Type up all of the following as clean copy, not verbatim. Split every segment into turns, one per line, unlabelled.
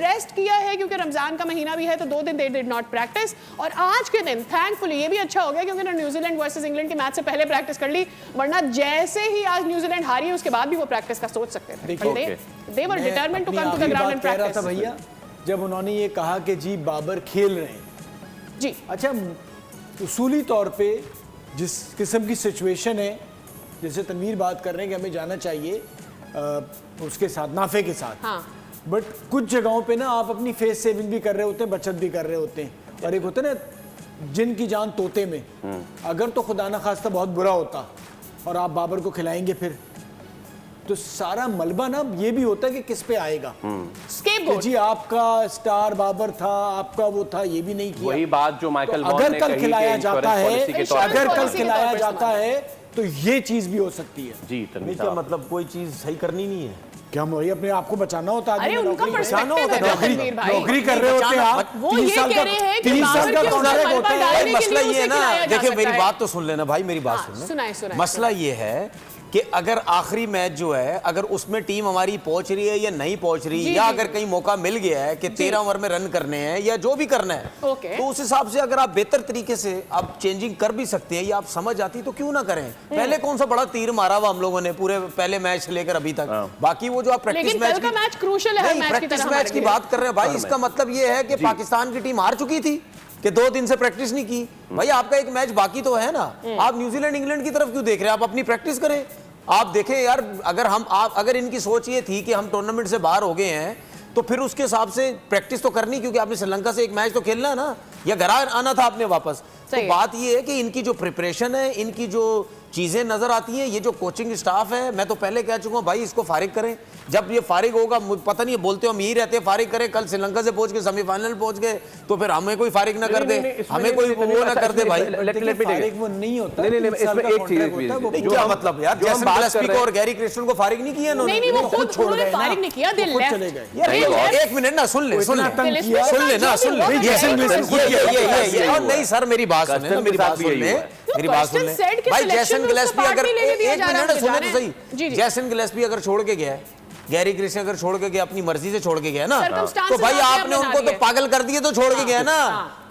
Rest किया है क्योंकि रमजान का महीना भी है, तो 2 दिन दे डिड नॉट प्रैक्टिस। और आज के दिन थैंकफुली ये भी अच्छा हो गया क्योंकि न्यूजीलैंड वर्सेस इंग्लैंड के मैच से पहले प्रैक्टिस कर ली, वरना जैसे ही आज न्यूजीलैंड हारी है उसके बाद भी वो प्रैक्टिस का सोच सकते थे। They were determined to come to the ground and practice.
भैया जब उन्होंने ये कहा कि जी बाबर खेल रहे हैं
जी,
अच्छा उसूली तौर पे जिस किस्म की सिचुएशन है, जैसे तनवीर बात कर रहे हैं कि हमें जाना चाहिए उसके साथ, नाफे के साथ,
हाँ।
बट कुछ जगहों पे ना आप अपनी फेस सेविंग भी कर रहे होते हैं, बचत भी कर रहे होते हैं, और एक होता है ना जिन की जान तोते में, अगर तो खुदा ना खास्ता बहुत बुरा होता और आप बाबर को खिलाएंगे फिर, तो सारा मलबा ना ये भी होता है कि किस पे आएगा।
स्केपगोट।
जी आपका स्टार बाबर था, आपका वो था, ये भी नहीं किया।
वही बात जो माइकल
तो अगर कल खिलाया जाता है, अगर कल खिलाया जाता है तो ये चीज भी हो सकती है।
जी
नहीं, क्या मतलब कोई चीज सही करनी नहीं है
क्या? वही अपने आप को बचाना होता है,
उनका
बचाना होता है,
तनवीर भाई।
नौकरी कर रहे होते हैं आप,
वो ये कह रहे हैं कि
30 साल का कॉन्ट्रैक्ट होता है।
भाई मसला ये है ना, देखिए मेरी बात तो सुन लेना भाई, मेरी बात सुन ले। मसला ये है कि अगर आखिरी मैच जो है, अगर उसमें टीम हमारी पहुंच रही है या नहीं पहुंच रही, या अगर कहीं मौका मिल गया है कि 13 ओवर में रन करने हैं या जो भी करना है, तो उस हिसाब से अगर आप बेहतर तरीके से आप चेंजिंग कर भी सकते हैं या आप समझ आती तो क्यों ना करें। पहले कौन सा बड़ा तीर मारा हुआ हम लोगों ने पूरे पहले मैच से लेकर अभी तक, बाकी वो जो आप प्रैक्टिस मैच की बात कर रहे हैं भाई, इसका मतलब ये है कि पाकिस्तान की टीम हार चुकी थी कि 2 दिन से प्रैक्टिस नहीं की। भाई आपका एक मैच बाकी तो है ना, आप न्यूजीलैंड इंग्लैंड की तरफ क्यों देख रहे हैं? आप अपनी प्रैक्टिस करें। आप देखें यार, अगर इनकी सोच ये थी कि हम टूर्नामेंट से बाहर हो गए हैं तो फिर उसके हिसाब से प्रैक्टिस तो करनी, क्योंकि आपने श्रीलंका से एक मैच तो खेलना है ना, या घर आना था आपने वापस। तो बात ये है कि इनकी जो प्रिपरेशन है, इनकी जो चीजें नजर आती हैं, ये जो कोचिंग स्टाफ है, मैं तो पहले कह चुका हूं भाई इसको फारिग करें। जब ये फारिग होगा, पता नहीं बोलते हम यही रहते हैं फारिग करें, कल श्रीलंका से पहुंच के सेमीफाइनल पहुंच गए तो फिर हमें कोई फारिग ना कर दे, हमें कोई वो ना कर दे भाई।
फारिग वो नहीं होता।
इसमें एक चीज
क्या मतलब यार, जैसन गिलेस्पी को और गैरी क्रिस्टन को फारिग नहीं किया इन्होंने?
नहीं, वो खुद छोड़ गए, फारिग नहीं किया, दिल
चले गए।
एक मिनट ना, सुन ले नहीं सर, मेरी बात सुने, मेरी बात सुन ले, मेरी बात सुन ले भाई। जैसन गिलेस्पी अगर एक मिनट सुनो तो सही, जैसन गिलेस्पी अगर छोड़ के गया, गैरी क्रिस्टन अगर छोड़ के गया, अपनी मर्जी से छोड़ के गया ना, तो भाई आपने उनको तो पागल कर दिए तो छोड़ के गया ना,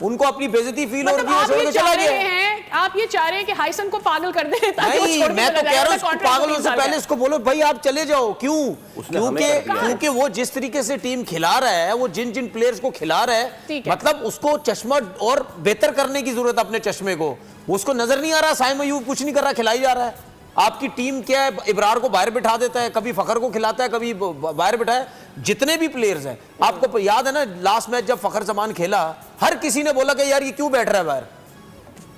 उनको अपनी बेइज्जती फील हो रही है, छोड़ के चला गया।
आप ये चाह रहे हैं कि हाइसन को पागल कर दे?
नहीं, मैं तो कह रहा हूं पागल होने से पहले इसको बोलो भाई आप चले जाओ। क्यों? क्योंकि वो जिस तरीके से टीम खिला रहा है, वो जिन जिन प्लेयर्स को खिला रहा है, मतलब उसको चश्मा और बेहतर करने की जरूरत है अपने चश्मे को। उसको नजर नहीं आ रहा, साइम अयूब कुछ नहीं कर रहा, खिलाई जा रहा है। आपकी टीम क्या है, इब्रार को बाहर बिठा देता है, कभी फखर को खिलाता है, कभी बाहर बिठाए। जितने भी प्लेयर्स हैं, आपको याद है ना लास्ट मैच जब फखर जमान खेला, हर किसी ने बोला कि यार ये क्यों बैठ रहा है बाहर,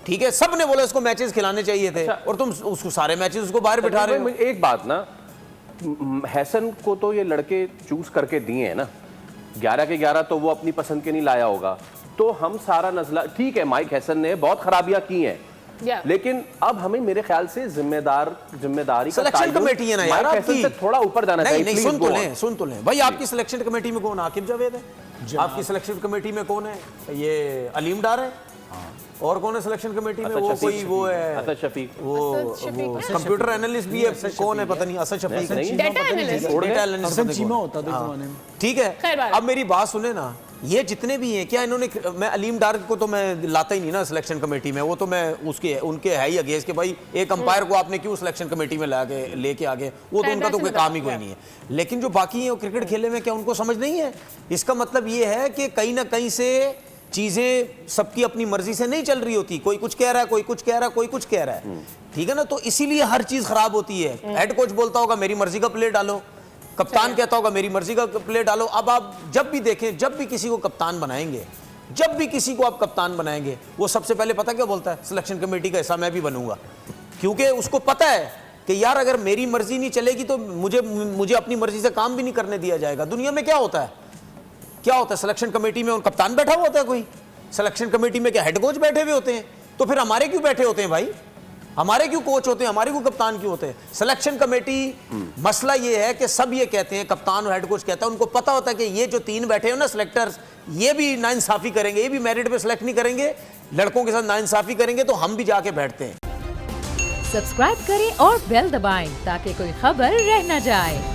ठीक है, सब ने बोला इसको मैचेस खिलाने चाहिए थे। अच्छा, और तुम उसको सारे मैचेस उसको बाहर बिठा रहे हो।
एक बात ना, हैसन को तो ये लड़के चूज करके दिए हैं ना, 11 के 11 तो वो अपनी पसंद के नहीं लाया होगा, तो हम सारा नजला ठीक है, माइक हैसन ने बहुत खराबियां की हैं, लेकिन अब हमें मेरे ख्याल से जिम्मेदारी
सिलेक्शन कमेटी है ना यार आपकी,
से थोड़ा ऊपर जाना चाहिए।
नहीं, सुन तो लें भाई, आपकी सिलेक्शन कमेटी में कौन? आकिब जावेद है। आपकी सिलेक्शन कमेटी में कौन है? ये अलीम डार है। और कौन है सिलेक्शन कमेटी में? वो कोई वो है
असद शफीक,
वो कंप्यूटर एनालिस्ट भी है, कौन है पता नहीं, असद शफीक,
डेटा एनालिस्ट
होता था जमाने में।
ठीक है, अब मेरी बात सुने ना, ये जितने भी हैं, क्या इन्होंने, मैं अलीम डार को तो मैं लाता ही नहीं ना सिलेक्शन कमेटी में, वो तो मैं उनके है ही अगेंस्ट कि भाई एक अंपायर को आपने क्यों सिलेक्शन कमेटी में लेके आगे, वो तो उनका तो कोई काम ही कोई नहीं है। लेकिन जो बाकी है वो क्रिकेट खेलने में क्या उनको समझ नहीं है? इसका मतलब ये है कि कहीं ना कहीं से चीजें सबकी अपनी मर्जी से नहीं चल रही होती, कोई कुछ कह रहा है, कोई कुछ कह रहा है, कोई कुछ कह रहा है, ठीक है ना, तो इसीलिए हर चीज खराब होती है। हेड कोच बोलता होगा मेरी मर्जी का प्लेयर डालो, कप्तान कहता होगा मेरी मर्जी का प्लेयर डालो। अब आप जब भी देखें, जब भी किसी को कप्तान बनाएंगे, जब भी किसी को आप कप्तान बनाएंगे, वो सबसे पहले पता क्या बोलता है? सिलेक्शन कमेटी का हिस्सा मैं भी बनूंगा, क्योंकि उसको पता है कि यार अगर मेरी मर्जी नहीं चलेगी तो मुझे अपनी मर्जी से काम भी नहीं करने दिया जाएगा। दुनिया में क्या होता है, सिलेक्शन कमेटी में उन कप्तान बैठा हुआ होता है, कोई सिलेक्शन कमेटी में क्या हेड कोच बैठे हुए होते हैं? तो फिर हमारे क्यों बैठे होते हैं भाई? हमारे क्यों कोच होते हैं, हमारे क्यों कप्तान क्यों होते हैं? सिलेक्शन कमेटी, मसला ये है कि सब ये कहते हैं, कप्तान और हेड कोच कहता है, उनको पता होता है कि ये जो 3 बैठे हो ना सिलेक्टर्स, ये भी नाइंसाफी करेंगे, ये भी मेरिट पे सिलेक्ट नहीं करेंगे, लड़कों के साथ नाइंसाफी करेंगे, तो हम भी जाके बैठते हैं।
सब्सक्राइब करें और बेल दबाएं ताकि कोई खबर रह न जाए।